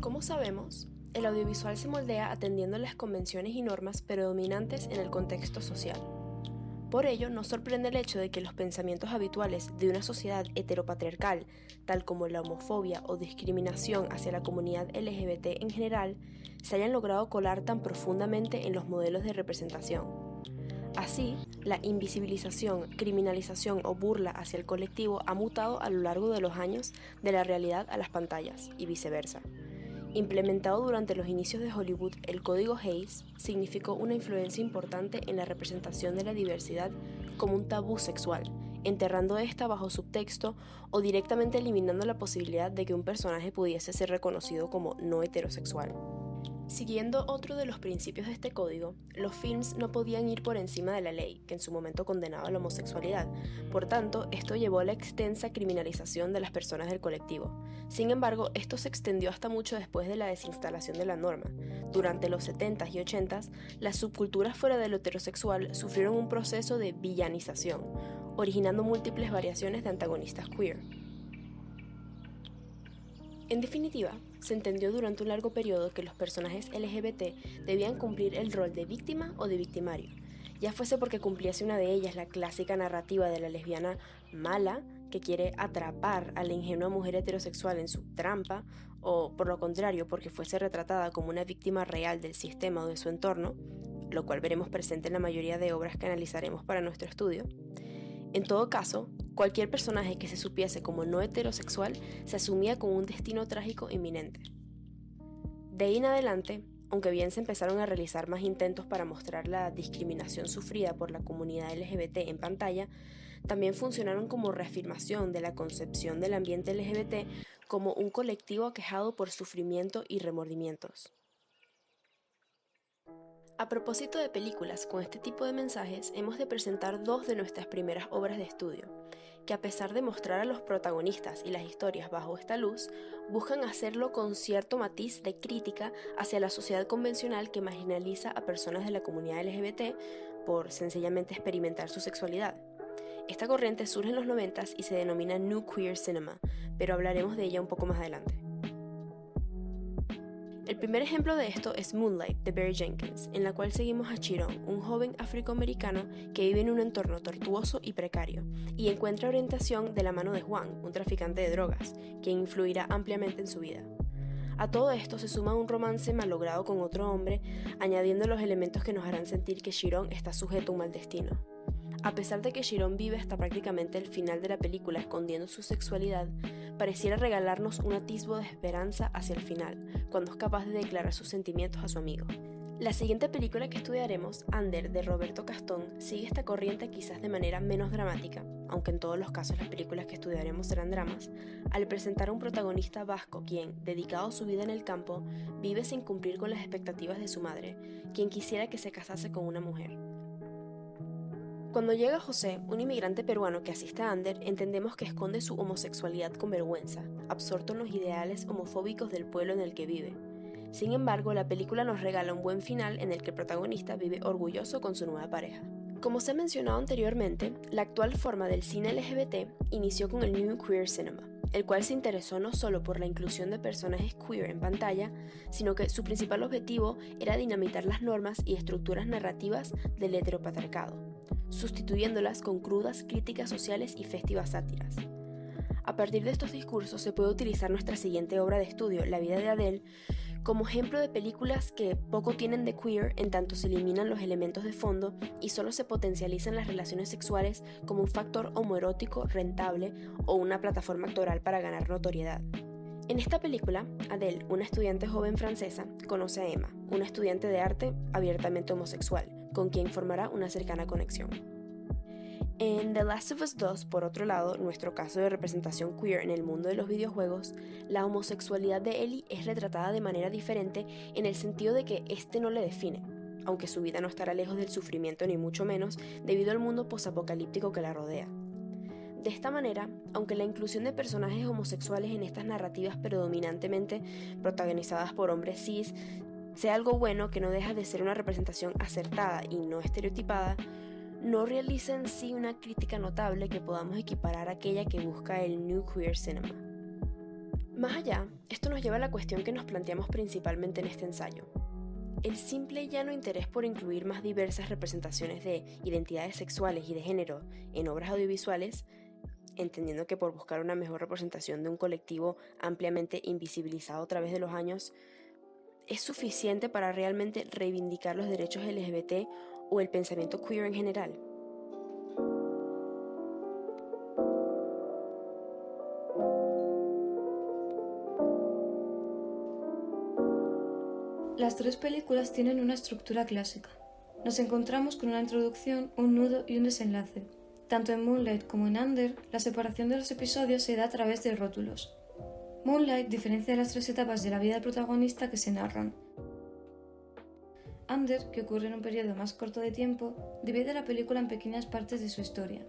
Como sabemos, el audiovisual se moldea atendiendo las convenciones y normas predominantes en el contexto social. Por ello, no sorprende el hecho de que los pensamientos habituales de una sociedad heteropatriarcal, tal como la homofobia o discriminación hacia la comunidad LGBT en general, se hayan logrado colar tan profundamente en los modelos de representación. Así, la invisibilización, criminalización o burla hacia el colectivo ha mutado a lo largo de los años de la realidad a las pantallas, y viceversa. Implementado durante los inicios de Hollywood, el Código Hays significó una influencia importante en la representación de la diversidad como un tabú sexual, enterrando esta bajo subtexto o directamente eliminando la posibilidad de que un personaje pudiese ser reconocido como no heterosexual. Siguiendo otro de los principios de este código, los films no podían ir por encima de la ley, que en su momento condenaba la homosexualidad. Por tanto, esto llevó a la extensa criminalización de las personas del colectivo. Sin embargo, esto se extendió hasta mucho después de la desinstalación de la norma. Durante los 70s y 80s, las subculturas fuera de lo heterosexual sufrieron un proceso de villanización, originando múltiples variaciones de antagonistas queer. En definitiva, se entendió durante un largo periodo que los personajes LGBT debían cumplir el rol de víctima o de victimario, ya fuese porque cumpliese una de ellas la clásica narrativa de la lesbiana mala que quiere atrapar a la ingenua mujer heterosexual en su trampa, o por lo contrario porque fuese retratada como una víctima real del sistema o de su entorno, lo cual veremos presente en la mayoría de obras que analizaremos para nuestro estudio. En todo caso, cualquier personaje que se supiese como no heterosexual se asumía con un destino trágico inminente. De ahí en adelante, aunque bien se empezaron a realizar más intentos para mostrar la discriminación sufrida por la comunidad LGBT en pantalla, también funcionaron como reafirmación de la concepción del ambiente LGBT como un colectivo aquejado por sufrimiento y remordimientos. A propósito de películas con este tipo de mensajes, hemos de presentar dos de nuestras primeras obras de estudio, que a pesar de mostrar a los protagonistas y las historias bajo esta luz, buscan hacerlo con cierto matiz de crítica hacia la sociedad convencional que marginaliza a personas de la comunidad LGBT por sencillamente experimentar su sexualidad. Esta corriente surge en los 90s y se denomina New Queer Cinema, pero hablaremos de ella un poco más adelante. El primer ejemplo de esto es Moonlight, de Barry Jenkins, en la cual seguimos a Chiron, un joven afroamericano que vive en un entorno tortuoso y precario, y encuentra orientación de la mano de Juan, un traficante de drogas, quien influirá ampliamente en su vida. A todo esto se suma un romance malogrado con otro hombre, añadiendo los elementos que nos harán sentir que Chiron está sujeto a un mal destino. A pesar de que Chiron vive hasta prácticamente el final de la película escondiendo su sexualidad, pareciera regalarnos un atisbo de esperanza hacia el final, cuando es capaz de declarar sus sentimientos a su amigo. La siguiente película que estudiaremos, Ander, de Roberto Castón, sigue esta corriente quizás de manera menos dramática, aunque en todos los casos las películas que estudiaremos serán dramas, al presentar a un protagonista vasco quien, dedicado a su vida en el campo, vive sin cumplir con las expectativas de su madre, quien quisiera que se casase con una mujer. Cuando llega José, un inmigrante peruano que asiste a Ander, entendemos que esconde su homosexualidad con vergüenza, absorto en los ideales homofóbicos del pueblo en el que vive. Sin embargo, la película nos regala un buen final en el que el protagonista vive orgulloso con su nueva pareja. Como se ha mencionado anteriormente, la actual forma del cine LGBT inició con el New Queer Cinema, el cual se interesó no solo por la inclusión de personajes queer en pantalla, sino que su principal objetivo era dinamitar las normas y estructuras narrativas del heteropatriarcado, sustituyéndolas con crudas críticas sociales y festivas sátiras. A partir de estos discursos se puede utilizar nuestra siguiente obra de estudio, La vida de Adele, como ejemplo de películas que poco tienen de queer en tanto se eliminan los elementos de fondo y solo se potencializan las relaciones sexuales como un factor homoerótico rentable o una plataforma actoral para ganar notoriedad. En esta película, Adele, una estudiante joven francesa, conoce a Emma, una estudiante de arte abiertamente homosexual, con quien formará una cercana conexión. En The Last of Us 2, por otro lado, nuestro caso de representación queer en el mundo de los videojuegos, la homosexualidad de Ellie es retratada de manera diferente en el sentido de que este no le define. aunque su vida no estará lejos del sufrimiento ni mucho menos, debido al mundo posapocalíptico que la rodea. De esta manera, aunque la inclusión de personajes homosexuales en estas narrativas predominantemente protagonizadas por hombres cis sea algo bueno, que no deja de ser una representación acertada y no estereotipada, no realiza en sí una crítica notable que podamos equiparar a aquella que busca el New Queer Cinema. Más allá, esto nos lleva a la cuestión que nos planteamos principalmente en este ensayo. El simple y llano interés por incluir más diversas representaciones de identidades sexuales y de género en obras audiovisuales, entendiendo que por buscar una mejor representación de un colectivo ampliamente invisibilizado a través de los años, ¿es suficiente para realmente reivindicar los derechos LGBT o el pensamiento queer en general? Las tres películas tienen una estructura clásica. Nos encontramos con una introducción, un nudo y un desenlace. Tanto en Moonlight como en Under, la separación de los episodios se da a través de rótulos. Moonlight diferencia las tres etapas de la vida del protagonista que se narran. Under, que ocurre en un periodo más corto de tiempo, divide la película en pequeñas partes de su historia.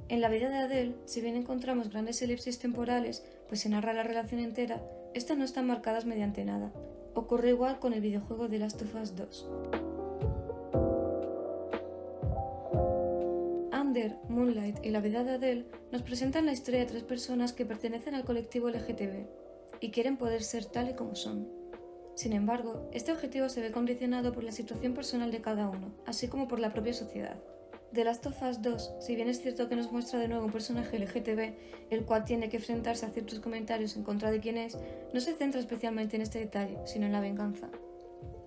En la vida de Adele, si bien encontramos grandes elipsis temporales, pues se narra la relación entera, estas no están marcadas mediante nada. Ocurre igual con el videojuego The Last of Us 2. Under, Moonlight y la vida de Adele nos presentan la historia de tres personas que pertenecen al colectivo LGTB y quieren poder ser tal y como son. Sin embargo, este objetivo se ve condicionado por la situación personal de cada uno, así como por la propia sociedad. The Last of Us 2, si bien es cierto que nos muestra de nuevo un personaje LGTB, el cual tiene que enfrentarse a ciertos comentarios en contra de quien es, no se centra especialmente en este detalle, sino en la venganza.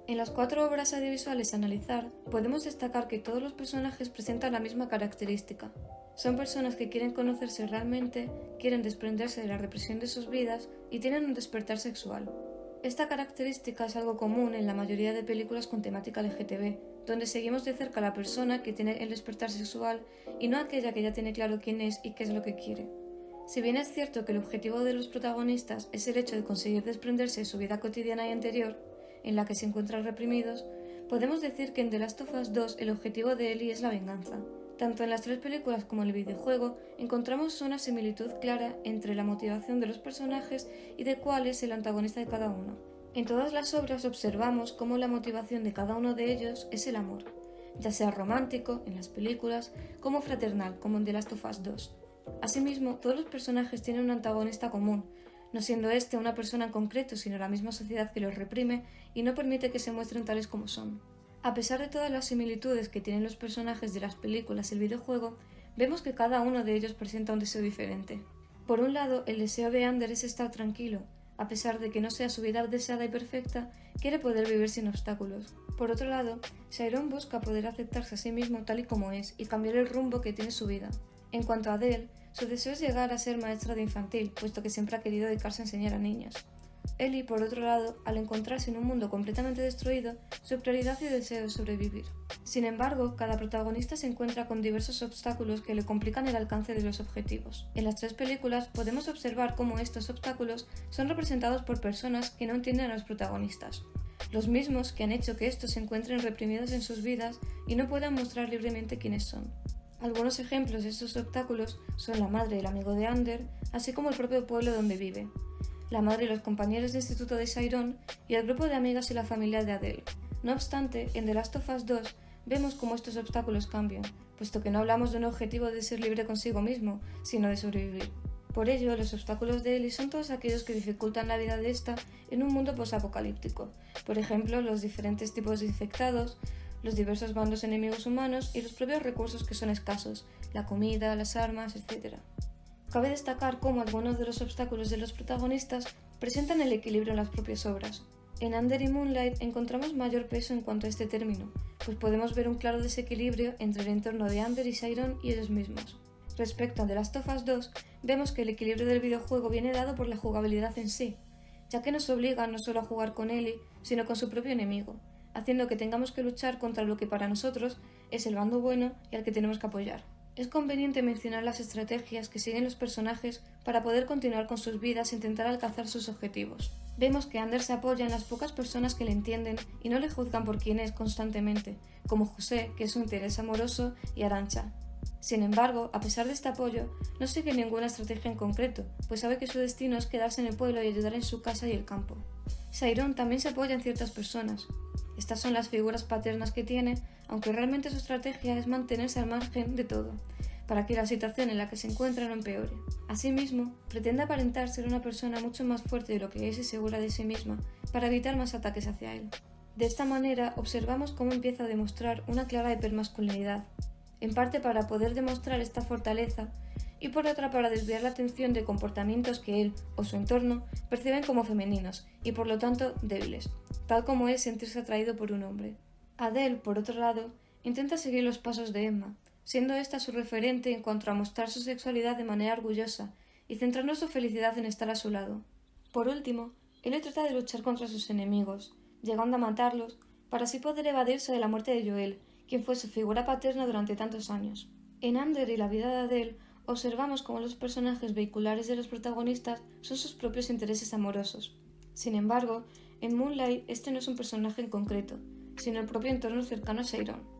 En las 4 obras audiovisuales a analizar, podemos destacar que todos los personajes presentan la misma característica. Son personas que quieren conocerse realmente, quieren desprenderse de la represión de sus vidas y tienen un despertar sexual. Esta característica es algo común en la mayoría de películas con temática LGTB, donde seguimos de cerca a la persona que tiene el despertar sexual y no aquella que ya tiene claro quién es y qué es lo que quiere. Si bien es cierto que el objetivo de los protagonistas es el hecho de conseguir desprenderse de su vida cotidiana y anterior, en la que se encuentran reprimidos, podemos decir que en The Last of Us 2 el objetivo de Ellie es la venganza. Tanto en las tres películas como en el videojuego encontramos una similitud clara entre la motivación de los personajes y de cuál es el antagonista de cada uno. En todas las obras observamos cómo la motivación de cada uno de ellos es el amor, ya sea romántico, en las películas, como fraternal, como en The Last of Us 2. Asimismo, todos los personajes tienen un antagonista común, no siendo este una persona en concreto, sino la misma sociedad que los reprime y no permite que se muestren tales como son. A pesar de todas las similitudes que tienen los personajes de las películas y el videojuego, vemos que cada uno de ellos presenta un deseo diferente. Por un lado, el deseo de Ander es estar tranquilo. A pesar de que no sea su vida deseada y perfecta, quiere poder vivir sin obstáculos. Por otro lado, Chiron busca poder aceptarse a sí mismo tal y como es y cambiar el rumbo que tiene su vida. En cuanto a Adele, su deseo es llegar a ser maestra de infantil, puesto que siempre ha querido dedicarse a enseñar a niños. Ellie, por otro lado, al encontrarse en un mundo completamente destruido, su prioridad y deseo es sobrevivir. Sin embargo, cada protagonista se encuentra con diversos obstáculos que le complican el alcance de los objetivos. En las tres películas podemos observar cómo estos obstáculos son representados por personas que no entienden a los protagonistas, los mismos que han hecho que estos se encuentren reprimidos en sus vidas y no puedan mostrar libremente quiénes son. Algunos ejemplos de estos obstáculos son la madre y el amigo de Ander, así como el propio pueblo donde vive, la madre y los compañeros de instituto de Chiron y el grupo de amigas y la familia de Adele. No obstante, en The Last of Us 2 vemos cómo estos obstáculos cambian, puesto que no hablamos de un objetivo de ser libre consigo mismo, sino de sobrevivir. Por ello, los obstáculos de Ellie son todos aquellos que dificultan la vida de esta en un mundo posapocalíptico. Por ejemplo, los diferentes tipos de infectados, los diversos bandos enemigos humanos y los propios recursos que son escasos, la comida, las armas, etc. Cabe destacar cómo algunos de los obstáculos de los protagonistas presentan el equilibrio en las propias obras. En Under y Moonlight encontramos mayor peso en cuanto a este término, pues podemos ver un claro desequilibrio entre el entorno de Under y Chiron y ellos mismos. Respecto a The Last of Us 2, vemos que el equilibrio del videojuego viene dado por la jugabilidad en sí, ya que nos obliga no solo a jugar con Ellie, sino con su propio enemigo, haciendo que tengamos que luchar contra lo que para nosotros es el bando bueno y al que tenemos que apoyar. Es conveniente mencionar las estrategias que siguen los personajes para poder continuar con sus vidas e intentar alcanzar sus objetivos. Vemos que Ander se apoya en las pocas personas que le entienden y no le juzgan por quién es constantemente, como José, que es su interés amoroso, y Arantxa. Sin embargo, a pesar de este apoyo, no sigue ninguna estrategia en concreto, pues sabe que su destino es quedarse en el pueblo y ayudar en su casa y el campo. Sayron también se apoya en ciertas personas. Estas son las figuras paternas que tiene, aunque realmente su estrategia es mantenerse al margen de todo, para que la situación en la que se encuentra no empeore. Asimismo, pretende aparentar ser una persona mucho más fuerte de lo que es y segura de sí misma, para evitar más ataques hacia él. De esta manera, observamos cómo empieza a demostrar una clara hipermasculinidad, en parte para poder demostrar esta fortaleza, y por otra para desviar la atención de comportamientos que él o su entorno perciben como femeninos, y por lo tanto débiles, tal como es sentirse atraído por un hombre. Adele, por otro lado, intenta seguir los pasos de Emma, siendo esta su referente en cuanto a mostrar su sexualidad de manera orgullosa y centrando su felicidad en estar a su lado. Por último, él trata de luchar contra sus enemigos, llegando a matarlos, para así poder evadirse de la muerte de Joel, quien fue su figura paterna durante tantos años. En Ander y la vida de Adele, observamos cómo los personajes vehiculares de los protagonistas son sus propios intereses amorosos. Sin embargo, en Moonlight este no es un personaje en concreto, sino el propio entorno cercano a Sayron.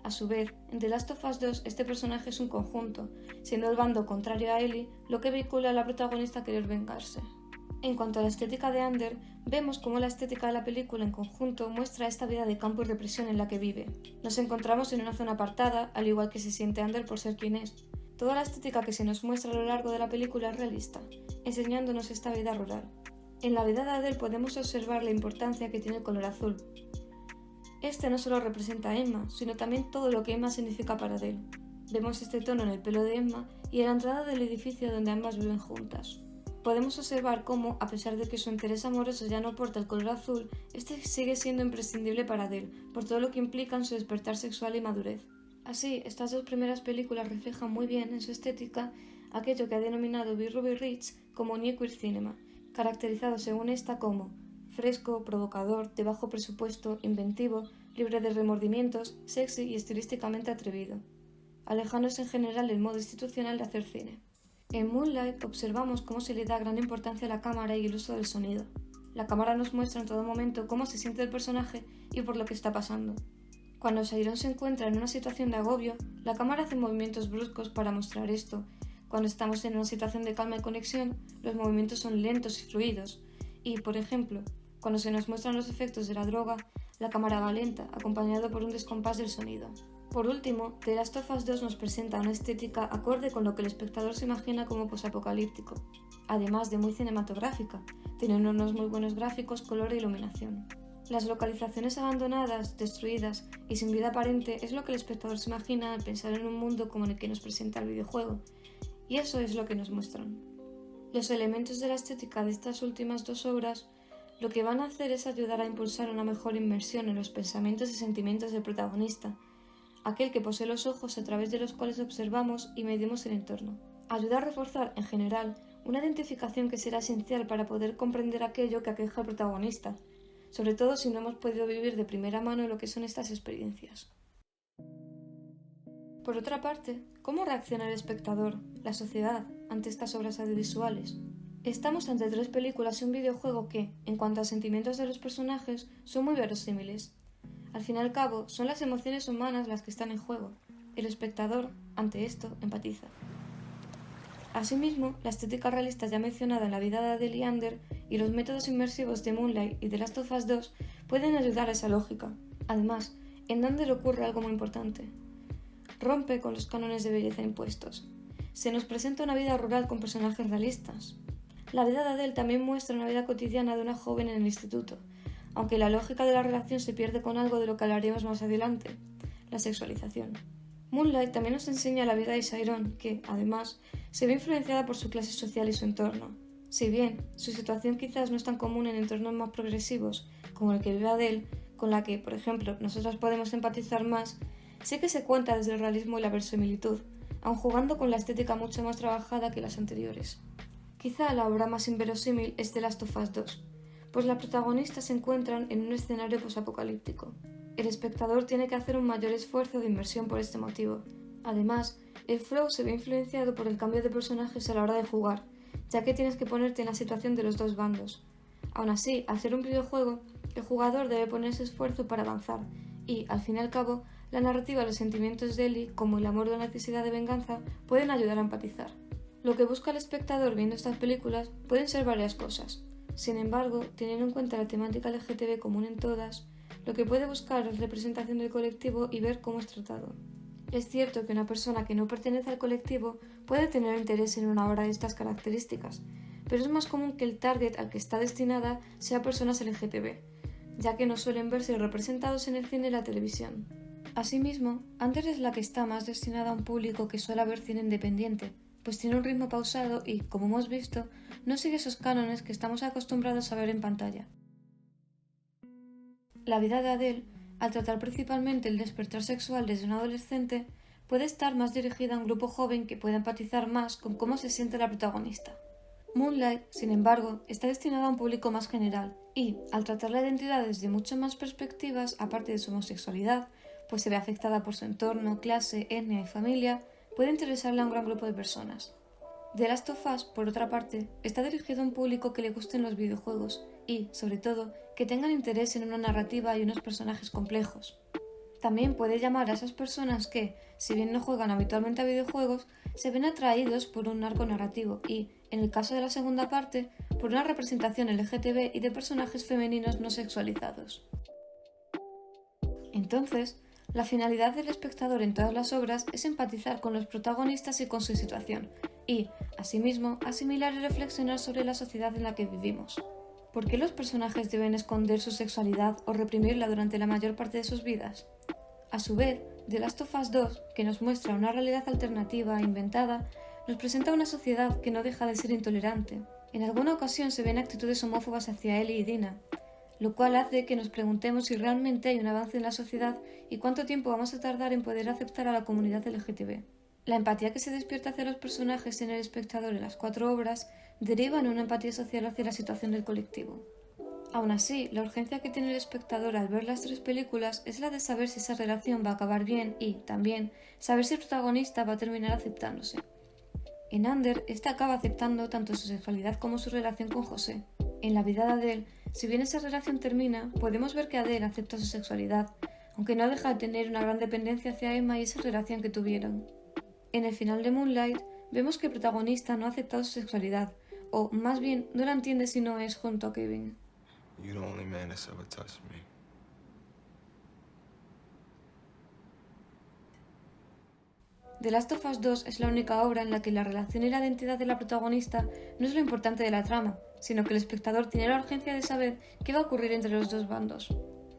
A su vez, en The Last of Us 2 este personaje es un conjunto, siendo el bando contrario a Ellie lo que vehicula a la protagonista a querer vengarse. En cuanto a la estética de Ander, vemos cómo la estética de la película en conjunto muestra esta vida de campo y represión en la que vive. Nos encontramos en una zona apartada, al igual que se siente Ander por ser quien es. Toda la estética que se nos muestra a lo largo de la película es realista, enseñándonos esta vida rural. En la vida de Adele podemos observar la importancia que tiene el color azul. Este no solo representa a Emma, sino también todo lo que Emma significa para Adele. Vemos este tono en el pelo de Emma y en la entrada del edificio donde ambas viven juntas. Podemos observar cómo, a pesar de que su interés amoroso ya no porta el color azul, este sigue siendo imprescindible para Adele, por todo lo que implica en su despertar sexual y madurez. Así, estas dos primeras películas reflejan muy bien en su estética aquello que ha denominado B. Ruby Rich como New Queer Cinema, caracterizado según esta como fresco, provocador, de bajo presupuesto, inventivo, libre de remordimientos, sexy y estilísticamente atrevido, alejándose en general del modo institucional de hacer cine. En Moonlight observamos cómo se le da gran importancia a la cámara y el uso del sonido. La cámara nos muestra en todo momento cómo se siente el personaje y por lo que está pasando. Cuando Sayron se encuentra en una situación de agobio, la cámara hace movimientos bruscos para mostrar esto. Cuando estamos en una situación de calma y conexión, los movimientos son lentos y fluidos. Y, por ejemplo, cuando se nos muestran los efectos de la droga, la cámara va lenta, acompañado por un descompás del sonido. Por último, The Last of Us 2 nos presenta una estética acorde con lo que el espectador se imagina como posapocalíptico, además de muy cinematográfica, teniendo unos muy buenos gráficos, color e iluminación. Las localizaciones abandonadas, destruidas y sin vida aparente es lo que el espectador se imagina al pensar en un mundo como el que nos presenta el videojuego, y eso es lo que nos muestran. Los elementos de la estética de estas últimas dos obras lo que van a hacer es ayudar a impulsar una mejor inmersión en los pensamientos y sentimientos del protagonista, aquel que posee los ojos a través de los cuales observamos y medimos el entorno. Ayuda a reforzar, en general, una identificación que será esencial para poder comprender aquello que aqueja al protagonista, sobre todo si no hemos podido vivir de primera mano lo que son estas experiencias. Por otra parte, ¿cómo reacciona el espectador, la sociedad, ante estas obras audiovisuales? Estamos ante tres películas y un videojuego que, en cuanto a sentimientos de los personajes, son muy verosímiles. Al fin y al cabo, son las emociones humanas las que están en juego. El espectador, ante esto, empatiza. Asimismo, la estética realista ya mencionada en la vida de Adele y Ander y los métodos inmersivos de Moonlight y The Last of Us 2 pueden ayudar a esa lógica. Además, en Ander ocurre algo muy importante. Rompe con los cánones de belleza impuestos. Se nos presenta una vida rural con personajes realistas. La vida de Adele también muestra una vida cotidiana de una joven en el instituto, aunque la lógica de la relación se pierde con algo de lo que hablaremos más adelante, la sexualización. Moonlight también nos enseña la vida de Sayron, que, además, se ve influenciada por su clase social y su entorno. Si bien su situación quizás no es tan común en entornos más progresivos como el que vive Adele, con la que, por ejemplo, nosotras podemos empatizar más, sí que se cuenta desde el realismo y la verosimilitud, aun jugando con la estética mucho más trabajada que las anteriores. Quizá la obra más inverosímil es The Last of Us 2, pues las protagonistas se encuentran en un escenario posapocalíptico. El espectador tiene que hacer un mayor esfuerzo de inmersión por este motivo. Además, el flow se ve influenciado por el cambio de personajes a la hora de jugar, ya que tienes que ponerte en la situación de los dos bandos. Aún así, al ser un videojuego, el jugador debe ponerse esfuerzo para avanzar, y, al fin y al cabo, la narrativa y los sentimientos de Ellie, como el amor o la necesidad de venganza, pueden ayudar a empatizar. Lo que busca el espectador viendo estas películas pueden ser varias cosas. Sin embargo, teniendo en cuenta la temática LGTB común en todas, lo que puede buscar es representación del colectivo y ver cómo es tratado. Es cierto que una persona que no pertenece al colectivo puede tener interés en una obra de estas características, pero es más común que el target al que está destinada sea personas LGTB, ya que no suelen verse representados en el cine y la televisión. Asimismo, Under es la que está más destinada a un público que suele ver cine independiente, pues tiene un ritmo pausado y, como hemos visto, no sigue esos cánones que estamos acostumbrados a ver en pantalla. La vida de Adele, al tratar principalmente el despertar sexual desde un adolescente, puede estar más dirigida a un grupo joven que pueda empatizar más con cómo se siente la protagonista. Moonlight, sin embargo, está destinada a un público más general y, al tratar la identidad desde muchas más perspectivas, aparte de su homosexualidad, pues se ve afectada por su entorno, clase, etnia y familia, puede interesarle a un gran grupo de personas. The Last of Us, por otra parte, está dirigido a un público que le gusten los videojuegos y, sobre todo, que tengan interés en una narrativa y unos personajes complejos. También puede llamar a esas personas que, si bien no juegan habitualmente a videojuegos, se ven atraídos por un arco narrativo y, en el caso de la segunda parte, por una representación LGTB y de personajes femeninos no sexualizados. Entonces, la finalidad del espectador en todas las obras es empatizar con los protagonistas y con su situación, y, asimismo, asimilar y reflexionar sobre la sociedad en la que vivimos. ¿Por qué los personajes deben esconder su sexualidad o reprimirla durante la mayor parte de sus vidas? A su vez, The Last of Us 2, que nos muestra una realidad alternativa e inventada, nos presenta una sociedad que no deja de ser intolerante. En alguna ocasión se ven actitudes homófobas hacia Ellie y Dina, lo cual hace que nos preguntemos si realmente hay un avance en la sociedad y cuánto tiempo vamos a tardar en poder aceptar a la comunidad LGTB. La empatía que se despierta hacia los personajes en el espectador en las 4 obras deriva en una empatía social hacia la situación del colectivo. Aún así, la urgencia que tiene el espectador al ver las 3 películas es la de saber si esa relación va a acabar bien y, también, saber si el protagonista va a terminar aceptándose. En Under, este acaba aceptando tanto su sexualidad como su relación con José. En la vida de Adele, si bien esa relación termina, podemos ver que Adele acepta su sexualidad, aunque no deja de tener una gran dependencia hacia Emma y esa relación que tuvieron. En el final de Moonlight, vemos que el protagonista no ha aceptado su sexualidad, o más bien no la entiende si no es junto a Kevin. You're the only man that's ever touched me. The Last of Us 2 es la única obra en la que la relación y la identidad de la protagonista no es lo importante de la trama, sino que el espectador tiene la urgencia de saber qué va a ocurrir entre los dos bandos.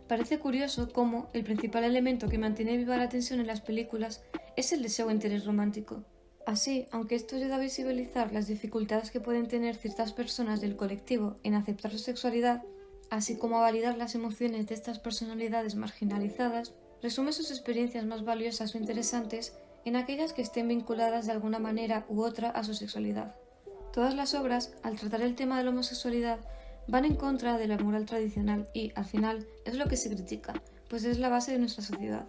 Parece curioso cómo el principal elemento que mantiene viva la tensión en las películas es el deseo de interés romántico. Así, aunque esto ayuda a visibilizar las dificultades que pueden tener ciertas personas del colectivo en aceptar su sexualidad, así como a validar las emociones de estas personalidades marginalizadas, resume sus experiencias más valiosas o interesantes en aquellas que estén vinculadas de alguna manera u otra a su sexualidad. Todas las obras, al tratar el tema de la homosexualidad, van en contra de la moral tradicional y, al final, es lo que se critica, pues es la base de nuestra sociedad.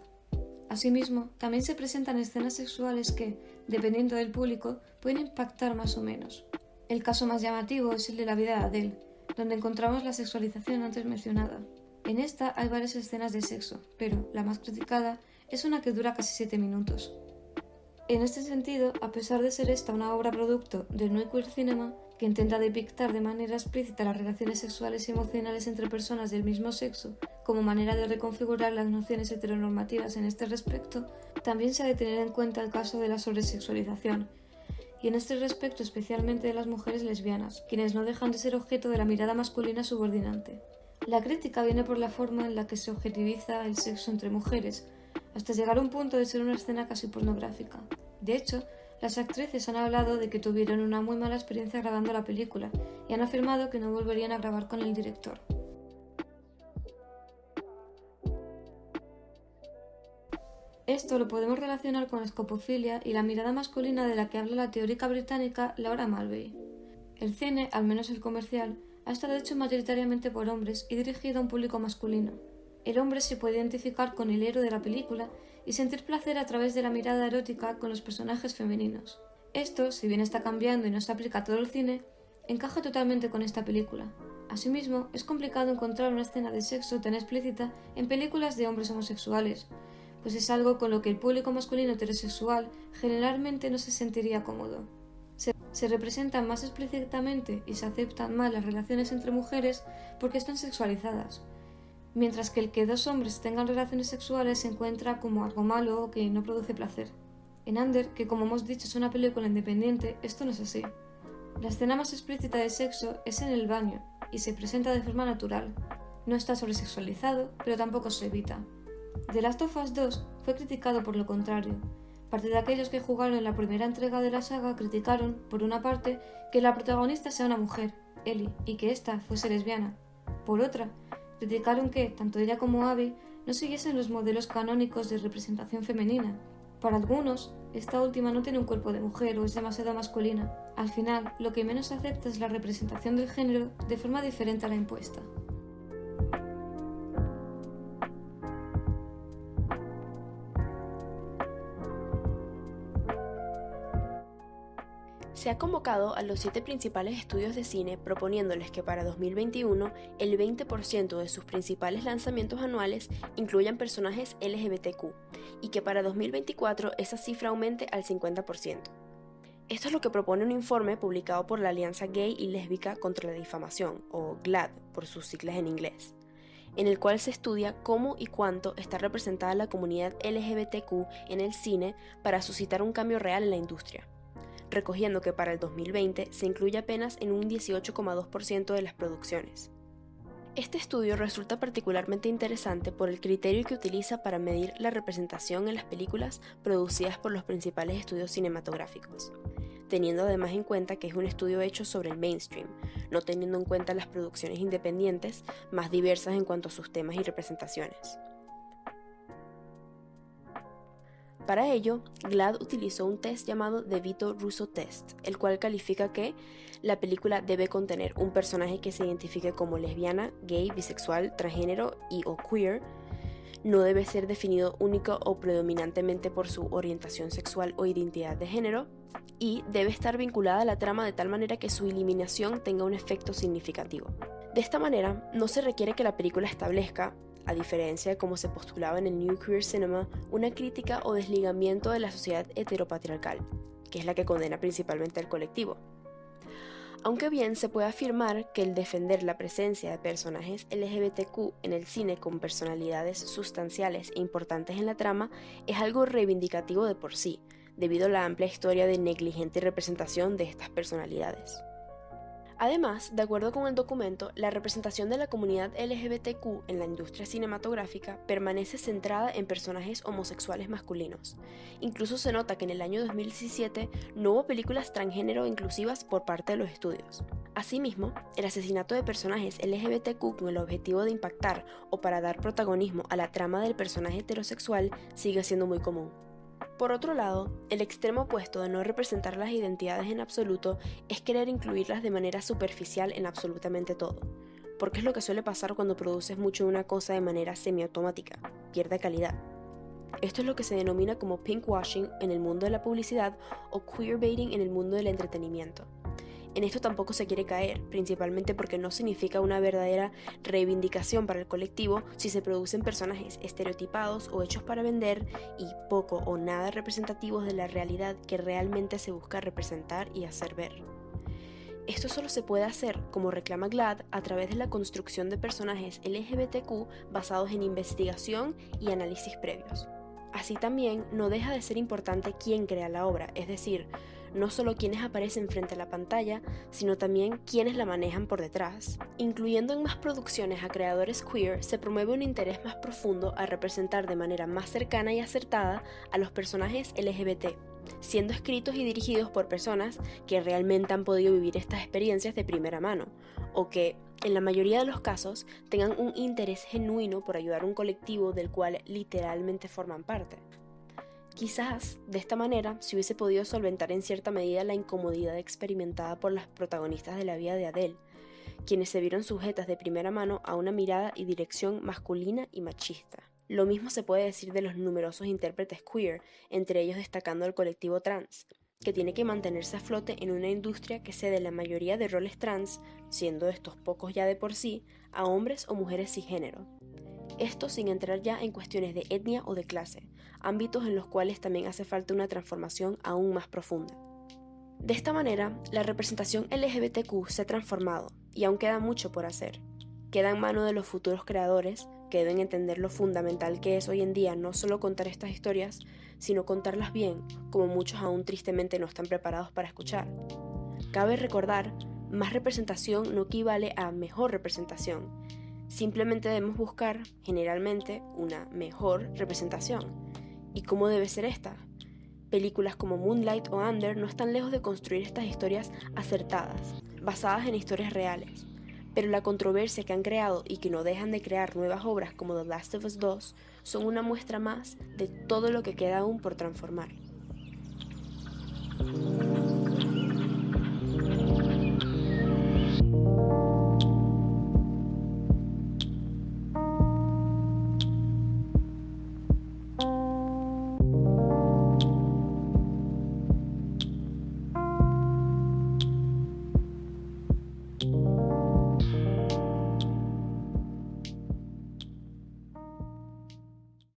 Asimismo, también se presentan escenas sexuales que, dependiendo del público, pueden impactar más o menos. El caso más llamativo es el de la vida de Adele, donde encontramos la sexualización antes mencionada. En esta hay varias escenas de sexo, pero la más criticada es una que dura casi 7 minutos. En este sentido, a pesar de ser esta una obra producto del no queer cinema, que intenta depictar de manera explícita las relaciones sexuales y emocionales entre personas del mismo sexo, como manera de reconfigurar las nociones heteronormativas en este respecto, también se ha de tener en cuenta el caso de la sobresexualización, y en este respecto especialmente de las mujeres lesbianas, quienes no dejan de ser objeto de la mirada masculina subordinante. La crítica viene por la forma en la que se objetiviza el sexo entre mujeres, hasta llegar a un punto de ser una escena casi pornográfica. De hecho, las actrices han hablado de que tuvieron una muy mala experiencia grabando la película y han afirmado que no volverían a grabar con el director. Esto lo podemos relacionar con la escopofilia y la mirada masculina de la que habla la teórica británica Laura Mulvey. El cine, al menos el comercial, ha estado hecho mayoritariamente por hombres y dirigido a un público masculino. El hombre se puede identificar con el héroe de la película y sentir placer a través de la mirada erótica con los personajes femeninos. Esto, si bien está cambiando y no se aplica a todo el cine, encaja totalmente con esta película. Asimismo, es complicado encontrar una escena de sexo tan explícita en películas de hombres homosexuales, pues es algo con lo que el público masculino heterosexual generalmente no se sentiría cómodo. Se representan más explícitamente y se aceptan más las relaciones entre mujeres porque están sexualizadas, mientras que el que dos hombres tengan relaciones sexuales se encuentra como algo malo o que no produce placer. En Under, que como hemos dicho es una película independiente, esto no es así. La escena más explícita de sexo es en el baño y se presenta de forma natural. No está sobresexualizado, pero tampoco se evita. The Last of Us 2 fue criticado por lo contrario. Parte de aquellos que jugaron en la primera entrega de la saga criticaron, por una parte, que la protagonista sea una mujer, Ellie, y que ésta fuese lesbiana. Por otra, criticaron que, tanto ella como Abby, no siguiesen los modelos canónicos de representación femenina. Para algunos, esta última no tiene un cuerpo de mujer o es demasiado masculina. Al final, lo que menos se acepta es la representación del género de forma diferente a la impuesta. Se ha convocado a los 7 principales estudios de cine proponiéndoles que para 2021 el 20% de sus principales lanzamientos anuales incluyan personajes LGBTQ y que para 2024 esa cifra aumente al 50%. Esto es lo que propone un informe publicado por la Alianza Gay y Lésbica contra la Difamación, o GLAAD por sus siglas en inglés, en el cual se estudia cómo y cuánto está representada la comunidad LGBTQ en el cine para suscitar un cambio real en la industria, recogiendo que para el 2020 se incluye apenas en un 18,2% de las producciones. Este estudio resulta particularmente interesante por el criterio que utiliza para medir la representación en las películas producidas por los principales estudios cinematográficos, teniendo además en cuenta que es un estudio hecho sobre el mainstream, no teniendo en cuenta las producciones independientes más diversas en cuanto a sus temas y representaciones. Para ello, GLAAD utilizó un test llamado De Vito-Russo Test, el cual califica que la película debe contener un personaje que se identifique como lesbiana, gay, bisexual, transgénero y o queer, no debe ser definido única o predominantemente por su orientación sexual o identidad de género, y debe estar vinculada a la trama de tal manera que su eliminación tenga un efecto significativo. De esta manera, no se requiere que la película establezca, a diferencia de como se postulaba en el New Queer Cinema, una crítica o desligamiento de la sociedad heteropatriarcal, que es la que condena principalmente al colectivo. Aunque bien se puede afirmar que el defender la presencia de personajes LGBTQ en el cine con personalidades sustanciales e importantes en la trama es algo reivindicativo de por sí, debido a la amplia historia de negligente representación de estas personalidades. Además, de acuerdo con el documento, la representación de la comunidad LGBTQ en la industria cinematográfica permanece centrada en personajes homosexuales masculinos. Incluso se nota que en el año 2017 no hubo películas transgénero inclusivas por parte de los estudios. Asimismo, el asesinato de personajes LGBTQ con el objetivo de impactar o para dar protagonismo a la trama del personaje heterosexual sigue siendo muy común. Por otro lado, el extremo opuesto de no representar las identidades en absoluto es querer incluirlas de manera superficial en absolutamente todo, porque es lo que suele pasar cuando produces mucho de una cosa de manera semiautomática, pierde calidad. Esto es lo que se denomina como pinkwashing en el mundo de la publicidad o queerbaiting en el mundo del entretenimiento. En esto tampoco se quiere caer, principalmente porque no significa una verdadera reivindicación para el colectivo si se producen personajes estereotipados o hechos para vender y poco o nada representativos de la realidad que realmente se busca representar y hacer ver. Esto solo se puede hacer, como reclama GLAAD, a través de la construcción de personajes LGBTQ basados en investigación y análisis previos. Así también no deja de ser importante quién crea la obra, es decir, no solo quienes aparecen frente a la pantalla, sino también quienes la manejan por detrás. Incluyendo en más producciones a creadores queer, se promueve un interés más profundo a representar de manera más cercana y acertada a los personajes LGBT, siendo escritos y dirigidos por personas que realmente han podido vivir estas experiencias de primera mano, o que, en la mayoría de los casos, tengan un interés genuino por ayudar a un colectivo del cual literalmente forman parte. Quizás, de esta manera, se hubiese podido solventar en cierta medida la incomodidad experimentada por las protagonistas de la vida de Adele, quienes se vieron sujetas de primera mano a una mirada y dirección masculina y machista. Lo mismo se puede decir de los numerosos intérpretes queer, entre ellos destacando el colectivo trans, que tiene que mantenerse a flote en una industria que cede la mayoría de roles trans, siendo estos pocos ya de por sí, a hombres o mujeres cisgénero. Esto sin entrar ya en cuestiones de etnia o de clase, ámbitos en los cuales también hace falta una transformación aún más profunda. De esta manera, la representación LGBTQ se ha transformado, y aún queda mucho por hacer. Queda en manos de los futuros creadores, que deben entender lo fundamental que es hoy en día no solo contar estas historias, sino contarlas bien, como muchos aún tristemente no están preparados para escuchar. Cabe recordar, más representación no equivale a mejor representación. Simplemente debemos buscar, generalmente, una mejor representación. ¿Y cómo debe ser esta? Películas como Moonlight o Under no están lejos de construir estas historias acertadas, basadas en historias reales. Pero la controversia que han creado y que no dejan de crear nuevas obras como The Last of Us 2 son una muestra más de todo lo que queda aún por transformar.